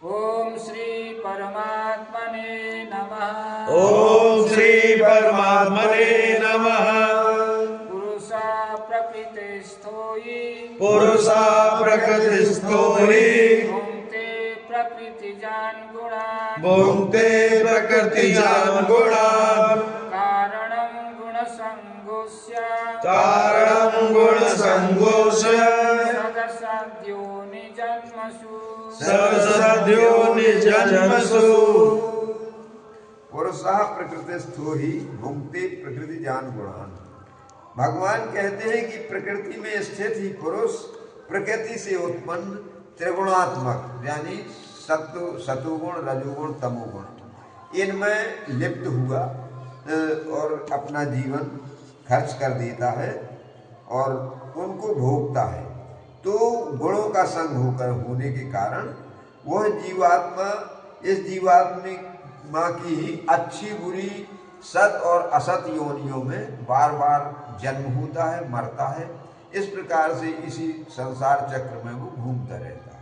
ओम श्री परमात्मने नमः। ओम श्री परमात्मने नमः। पुरुषा प्रकृतिस्थो हि पुरुषा प्रकृतिस्थो हि भुङ्क्ते प्रकृतिजान् गुणान् भुङ्क्ते प्रकृतिजान् गुणान् कारणं गुणसङ्गोऽस्य कारणं गुणसङ्गोऽस्य सदसद्यो निजन्मसु सदसद्यो निजन्मसु। पुरुषः प्रकृतिस्थो ही भुङ्क्ते प्रकृतिजान् गुणान्। भगवान कहते हैं कि प्रकृति में स्थित ही पुरुष प्रकृति से उत्पन्न त्रिगुणात्मक यानी सतुगुण रजोगुण तमोगुण इनमें लिप्त हुआ और अपना जीवन खर्च कर देता है और उनको भोगता है। तो गुणों का संग होकर होने के कारण वह जीवात्मा इस जीवात्मा की ही अच्छी बुरी सत और असत योनियों में बार बार जन्म होता है, मरता है। इस प्रकार से इसी संसार चक्र में वो घूमता रहता है।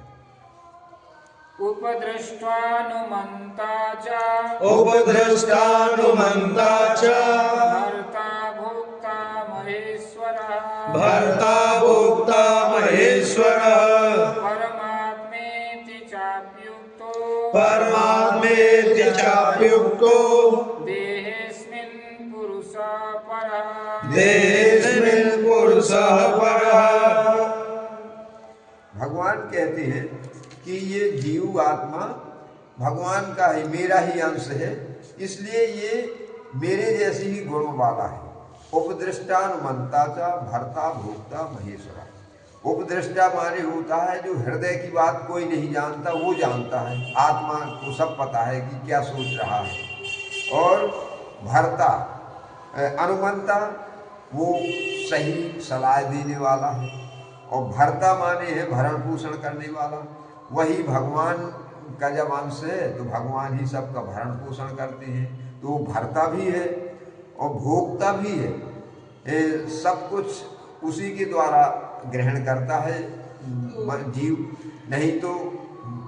उपदृष्ट्वानुमन्ता च उपदृष्टानुमन्ता च भर्ता भोक्ता महेश्वरः भर्ता भोक्ता महेश्वरः परमात्मेति चाप्युक्तो परमात्मेति चाप्युक्तो देहेऽस्मिन् पुरुषः परः देहेऽस्मिन् पुरुषः परः। भगवान कहते हैं कि ये जीव आत्मा भगवान का ही मेरा ही अंश है, इसलिए ये मेरे जैसी ही गुणों वाला है। उपदृष्टानुमन्ता च भर्ता भोक्ता महेश्वरा। उपदृष्टा माने होता है जो हृदय की बात कोई नहीं जानता, वो जानता है। आत्मा को सब पता है कि क्या सोच रहा है। और भर्ता अनुमंता वो सही सलाह देने वाला है। और भर्ता माने है भरण पोषण करने वाला। वही भगवान का जब अंश है तो भगवान ही सबका भरण पोषण करते हैं, तो वो भर्ता भी है और भोक्ता भी है। सब कुछ उसी के द्वारा ग्रहण करता है जीव। नहीं तो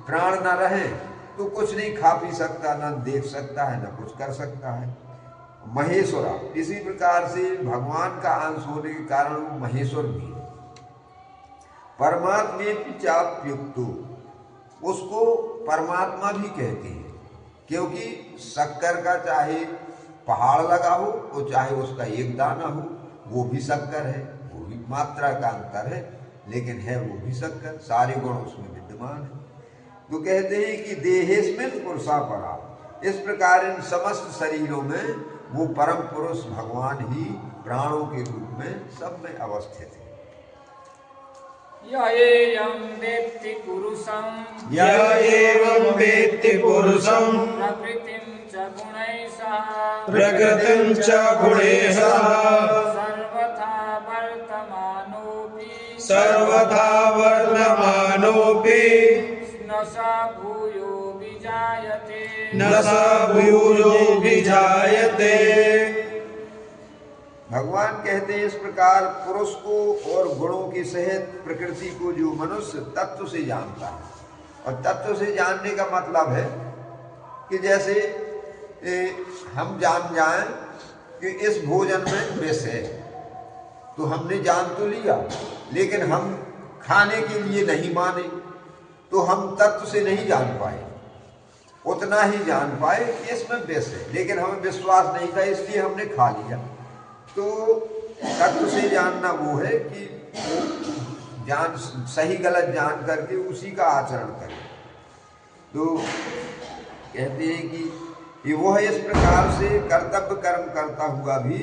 प्राण न रहे तो कुछ नहीं खा पी सकता, न देख सकता है, न कुछ कर सकता है। महेश्वरा इसी प्रकार से भगवान का अंश होने के कारण वो महेश्वर भी है। परमात्मेति चाप्युक्तो उसको परमात्मा भी कहते हैं, क्योंकि शक्कर का चाहे पहाड़ लगा हो और चाहे उसका एक दाना हो, वो भी शक्कर है। वो भी मात्रा का अंतर है, लेकिन है वो भी शक्कर। सारे गुण उसमें विद्यमान है। तो कहते हैं कि देहेस्मिन् पुरुषा परा। इस प्रकार इन समस्त शरीरों में वो परम पुरुष भगवान ही प्राणों के रूप में सब में अवस्थित है। यं वेत्ति पुरुषं य एवं वेत्ति पुरुषं प्रकृतिं च गुणैः सह प्रकृतिं च गुणैः सह सर्वथा वर्तमानोऽपि सर्वथा वर्तमानोऽपि न स भूयो विजायते न स भूयो विजायते। भगवान कहते हैं इस प्रकार पुरुष को और गुणों की सहित प्रकृति को जो मनुष्य तत्व से जानता है, और तत्व से जानने का मतलब है कि जैसे हम जान जाएं कि इस भोजन में विष है, तो हमने जान तो लिया, लेकिन हम खाने के लिए नहीं माने, तो हम तत्व से नहीं जान पाए। उतना ही जान पाए कि इसमें विष है, लेकिन हमें विश्वास नहीं था, इसलिए हमने खा लिया। तो तत्व से जानना वो है कि जान सही गलत जान करके उसी का आचरण करें। तो कहते हैं कि वह इस प्रकार से कर्तव्य कर्म करता हुआ भी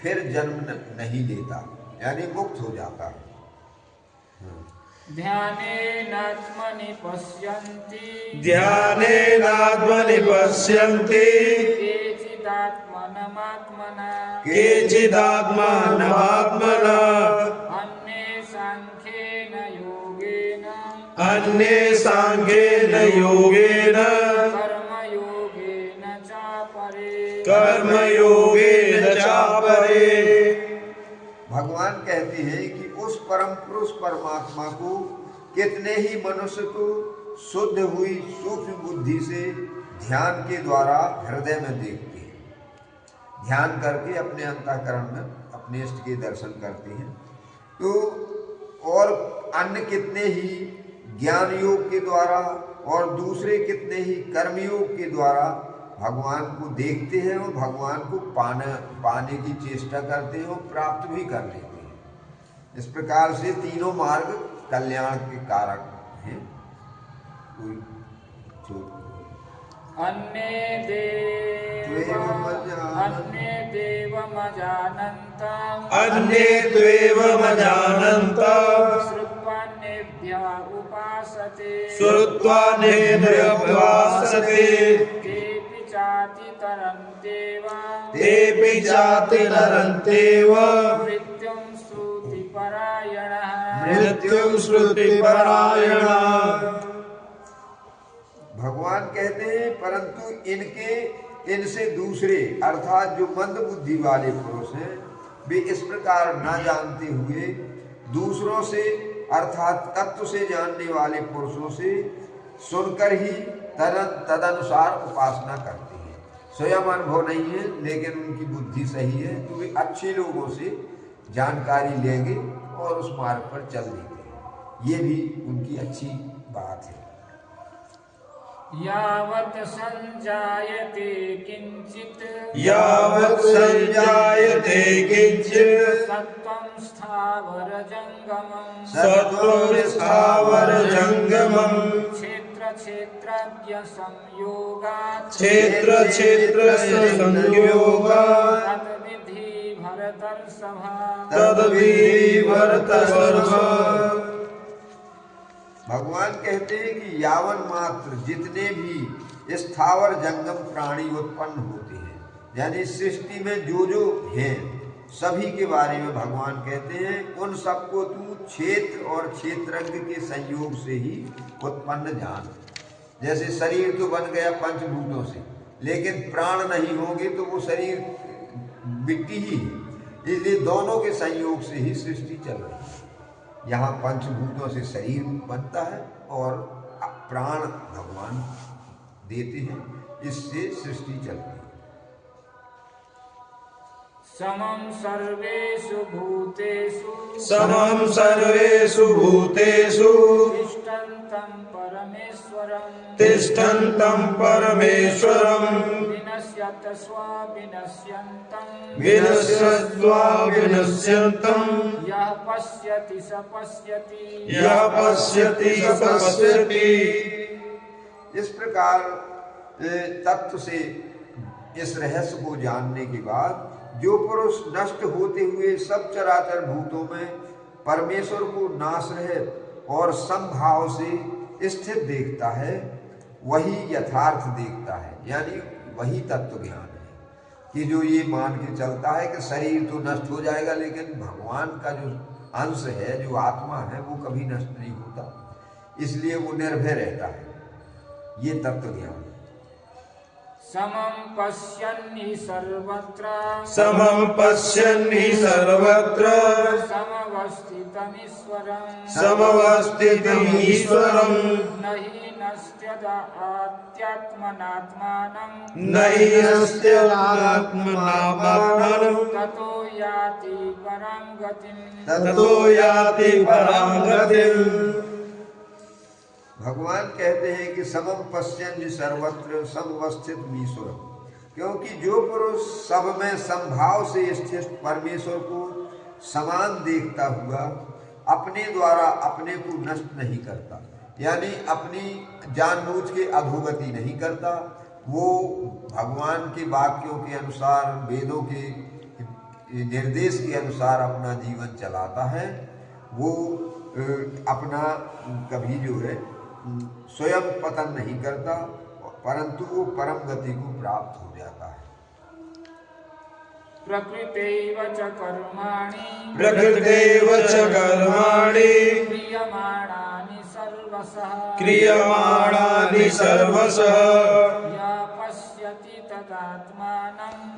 फिर जन्म नहीं लेता, यानी मुक्त हो जाता है। ध्यानेनात्मनि पश्यन्ति ध्यानेनात्मनि पश्यन्ति केचिदात्मनमात्मना केचिदात्मानमात्मना अन्ये सांख्येन योगेन अन्ये सांख्येन योगेन कर्मयोगेन चापरे कर्मयोगेन चापरे। भगवान कहते हैं कि उस परम पुरुष परमात्मा को कितने ही मनुष्य तो शुद्ध हुई सूक्ष्म बुद्धि से ध्यान के द्वारा हृदय में देखते हैं, ध्यान करके अपने अंतःकरण में अपने इष्ट के दर्शन करते हैं। तो और अन्य कितने ही ज्ञान योग के द्वारा और दूसरे कितने ही कर्मयोग के द्वारा भगवान को देखते हैं और भगवान को पाने की चेष्टा करते हैं और प्राप्त भी कर लेते हैं। इस प्रकार से तीनों मार्ग कल्याण के कारक हैं। अन्ये त्वेवमजानन्ता श्रुत्वान्येभ्य उपासते तेऽपि चाति तरन्त्येव मृत्युं श्रुतिपरायणः। भगवान कहते हैं परंतु इनसे दूसरे अर्थात जो मंद बुद्धि वाले पुरुष हैं वे इस प्रकार न जानते हुए दूसरों से अर्थात तत्व से जानने वाले पुरुषों से सुनकर ही तदनुसार उपासना करते हैं। स्वयं अनुभव नहीं है लेकिन उनकी बुद्धि सही है तो वे अच्छे लोगों से जानकारी लेंगे और उस मार्ग पर चल देते हैं। ये भी उनकी अच्छी बात है। यावत् संजायते किंचित सत्त्वं स्थावर जंगमम् क्षेत्र क्षेत्र संयोगात् तद्विधि भरतर्षभ। भगवान कहते हैं कि यावन मात्र जितने भी स्थावर जंगम प्राणी उत्पन्न होते हैं, यानी सृष्टि में जो हैं सभी के बारे में भगवान कहते हैं उन सबको तू क्षेत्र और क्षेत्रज्ञ के संयोग से ही उत्पन्न जान। जैसे शरीर तो बन गया पंचभूतों से, लेकिन प्राण नहीं होंगे तो वो शरीर मिट्टी ही है, इसलिए दोनों के संयोग से ही सृष्टि चल रही है। यहाँ पंचभूतों से शरीर बनता है और प्राण भगवान देते हैं, इससे सृष्टि चलती है। समं सर्वेषु भूतेषु तिष्ठन्तं परमेश्वरं विनश्यत्वा विनश्यन्तं यः पश्यति स पश्यति इस प्रकार तत्व से इस रहस्य को जानने के बाद जो पुरुष नष्ट होते हुए सब चराचर भूतों में परमेश्वर को नाश रहित और समभाव से स्थित देखता है वही यथार्थ देखता है, यानी वही तत्व ज्ञान है। कि जो ये मान के चलता है कि शरीर तो नष्ट हो जाएगा लेकिन भगवान का जो अंश है, जो आत्मा है, वो कभी नष्ट नहीं होता, इसलिए वो निर्भय रहता है, ये तत्व ज्ञान है। समं पश्यन्हि सर्वत्र समवस्थितमीश्वरम् न हि नश्यति आत्मनात्मानं ततो याति परां गतिम्। भगवान कहते हैं कि समम पश्यन्हि सर्वत्र समवस्थित ईश्वरम, क्योंकि जो पुरुष सब में समभाव से स्थित परमेश्वर को समान देखता हुआ अपने द्वारा अपने को नष्ट नहीं करता, यानी अपनी जानबूझ के अधोगति नहीं करता, वो भगवान के वाक्यों के अनुसार वेदों के निर्देश के अनुसार अपना जीवन चलाता है, वो अपना कभी जो है स्वयं पतन नहीं करता, परंतु वो परम गति को प्राप्त हो जाता है। प्रकृतेव च कर्माणि क्रियमाणानि सर्वशः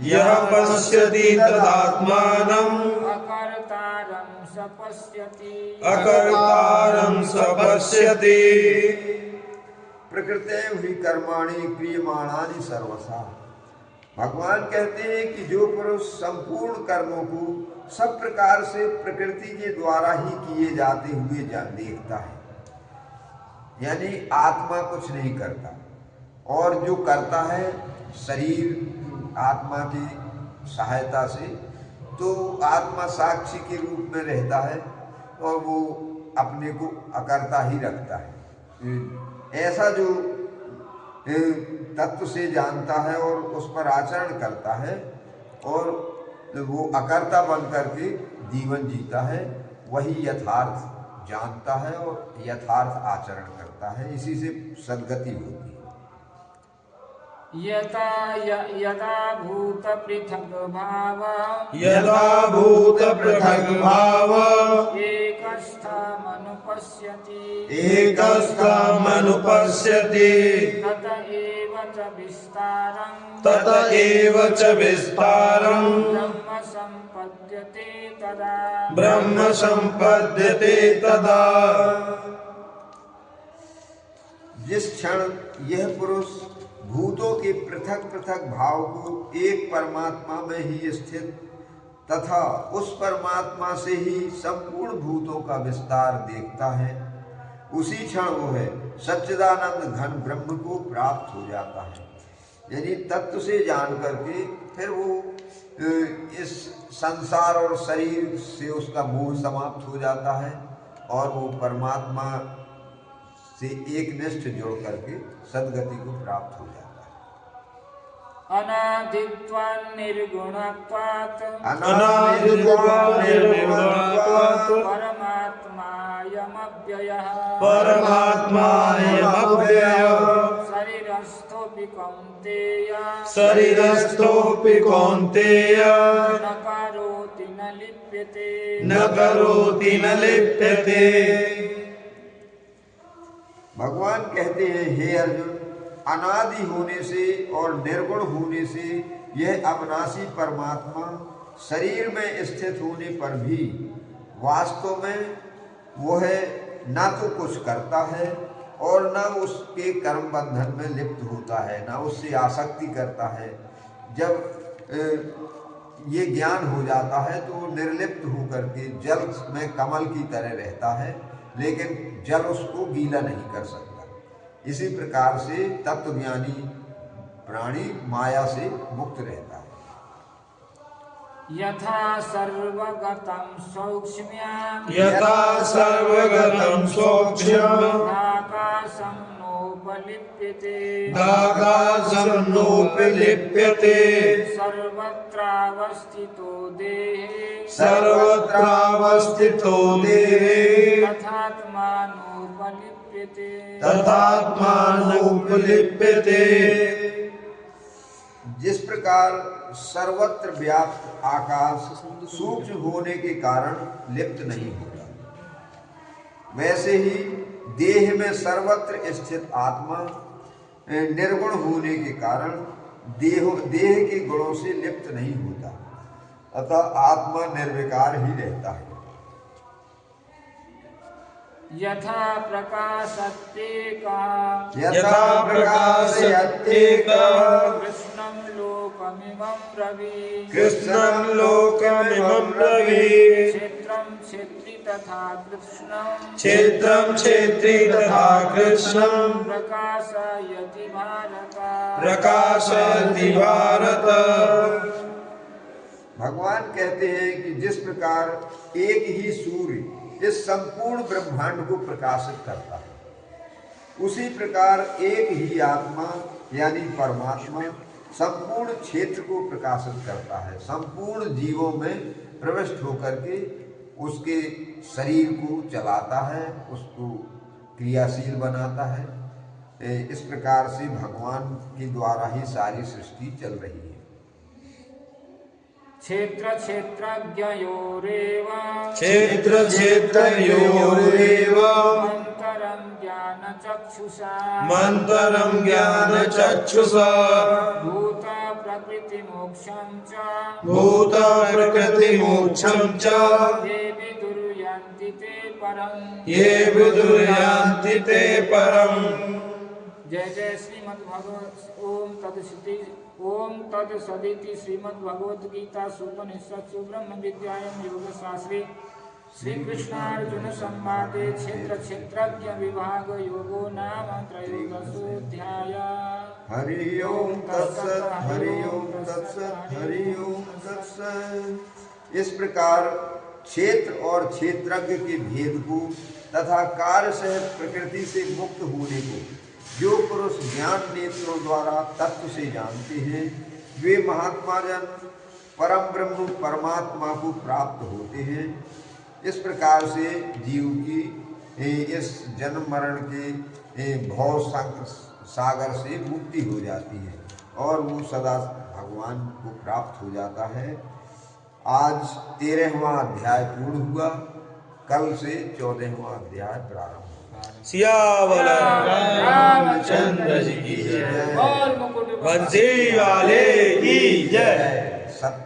यः पश्यति तदात्मानम् अकर्तारं स पश्यति अकर्तारं स पश्यति प्रकृते हुई कर्माणि क्रियमाणानि सर्वसा। भगवान कहते हैं कि जो पुरुष संपूर्ण कर्मों को सब प्रकार से प्रकृति के द्वारा ही किए जाते हुए देखता है, यानी आत्मा कुछ नहीं करता, और जो करता है शरीर आत्मा की सहायता से, तो आत्मा साक्षी के रूप में रहता है और वो अपने को अकर्ता ही रखता है। ऐसा जो तत्व से जानता है और उस पर आचरण करता है और वो अकर्ता बन करके जीवन जीता है, वही यथार्थ जानता है और यथार्थ आचरण करता है। इसी से सद्गति होती है। यदा भूत पृथक भाव यदा भूत पृथक भाव एकस्थमनुपश्यति तत एव च विस्तारं तत एव च विस्तारं ब्रह्म संपद्यते तदा। जिस क्षण यह पुरुष भूतों के पृथक पृथक भाव को एक परमात्मा में ही स्थित तथा उस परमात्मा से ही संपूर्ण भूतों का विस्तार देखता है, उसी क्षण वो है सच्चिदानंद घन ब्रह्म को प्राप्त हो जाता है। यानी तत्व से जान करके फिर वो इस संसार और शरीर से उसका मोह समाप्त हो जाता है और वो परमात्मा से एक निष्ठ जोड़ करके सद्गति को प्राप्त हो जाता है। अनादित्वान् निर्गुणत्वात् परमात्मायमव्ययः शरीरस्थोऽपि कौन्तेय न करोति न लिप्यते। भगवान कहते हैं, हे अर्जुन, अनादि होने से और निर्गुण होने से यह अविनाशी परमात्मा शरीर में स्थित होने पर भी वास्तव में वो है ना तो कुछ करता है और ना उसके कर्म बंधन में लिप्त होता है, ना उससे आसक्ति करता है। जब ये ज्ञान हो जाता है तो वो निर्लिप्त होकर के जल में कमल की तरह रहता है, लेकिन जल उसको गीला नहीं कर सकता। इसी प्रकार से तत्वज्ञानी प्राणी माया से मुक्त रहता है। यथा सर्वगतं सौक्ष्म्यं आकाशं नोपलिप्यते सर्वत्रावस्थितो देहे तथात्मानोपलिप्यते। जिस प्रकार सर्वत्र व्याप्त आकाश सूक्ष्म होने के कारण लिप्त नहीं होता, वैसे ही देह में सर्वत्र स्थित आत्मा निर्गुण होने के कारण देह के गुणों से लिप्त नहीं होता, अतः आत्मा निर्विकार ही रहता है। यथा प्रकाशत्येक कृष्णं लोकमिमं ब्रवीत् क्षेत्रं क्षेत्री तथा कृष्णं प्रकाशयति भारत। भगवान कहते हैं कि जिस प्रकार एक ही सूर्य इस संपूर्ण ब्रह्मांड को प्रकाशित करता है, उसी प्रकार एक ही आत्मा यानी परमात्मा संपूर्ण क्षेत्र को प्रकाशित करता है, संपूर्ण जीवों में प्रविष्ट होकर के उसके शरीर को चलाता है, उसको क्रियाशील बनाता है। इस प्रकार से भगवान के द्वारा ही सारी सृष्टि चल रही है। क्षेत्र क्षेत्रज्ञयोरेव मन्तरं ज्ञानचक्षुषा भूत प्रकृति मोक्षं च ये ते परम ये विदुर्यान्ति ते परम् जय जय श्रीमद्भगवत ओम तत्सदिति श्रीमद्भगवद्गीता उपनिषत्सु ब्रह्म विद्यायां योगशास्त्रे श्री कृष्णार्जुन संवादे क्षेत्र क्षेत्रज्ञ विभाग योगो नाम त्रयोदशोऽध्याय हरि ओम तत्सत हरि ओम तत्सत हरि ओम तत्सत। इस प्रकार क्षेत्र और क्षेत्रज्ञ के भेद को तथा कार्य सहित प्रकृति से मुक्त होने को जो पुरुष ज्ञान नेत्रों द्वारा तत्व से जानते हैं वे महात्मा जन परम ब्रह्म परमात्मा को प्राप्त होते हैं। इस प्रकार से जीव की इस जन्म मरण के भव सागर से मुक्ति हो जाती है और वो सदा भगवान को प्राप्त हो जाता है। आज 13वां अध्याय पूर्ण हुआ, कल से 14वां अध्याय प्रारंभ होगा। सियावर रामचंद्र जी की जय, और मुकुट बंसी वाले की जय। सत्ता